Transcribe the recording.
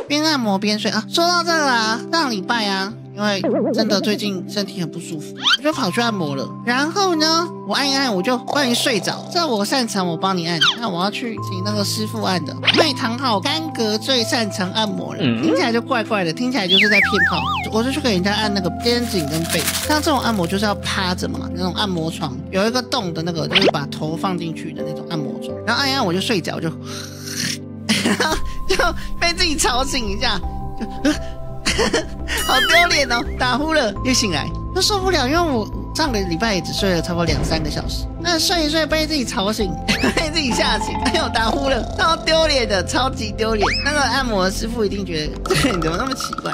边按摩边睡啊。说到这个啊，上礼拜啊，因为真的最近身体很不舒服，我就跑去按摩了。然后呢，我按一按我就不小心睡着。这我擅长，我帮你按。那我要去请那个师傅按的。麦堂好干戈最擅长按摩了，听起来就怪怪的，听起来就是在骗炮。我就去给人家按那个肩颈跟背，像这种按摩就是要趴着嘛，那种按摩床有一个洞的那个，就是把头放进去的那种按摩床。然后按一按我就睡着，就然后就被自己吵醒一下，就好丢脸哦！打呼了又醒来，就受不了，因为我上个礼拜也只睡了差不多2-3个小时，那睡一睡被自己吵醒，被自己吓醒，哎呦打呼了，超丢脸的，超级丢脸。那个按摩的师傅一定觉得这个人怎么那么奇怪。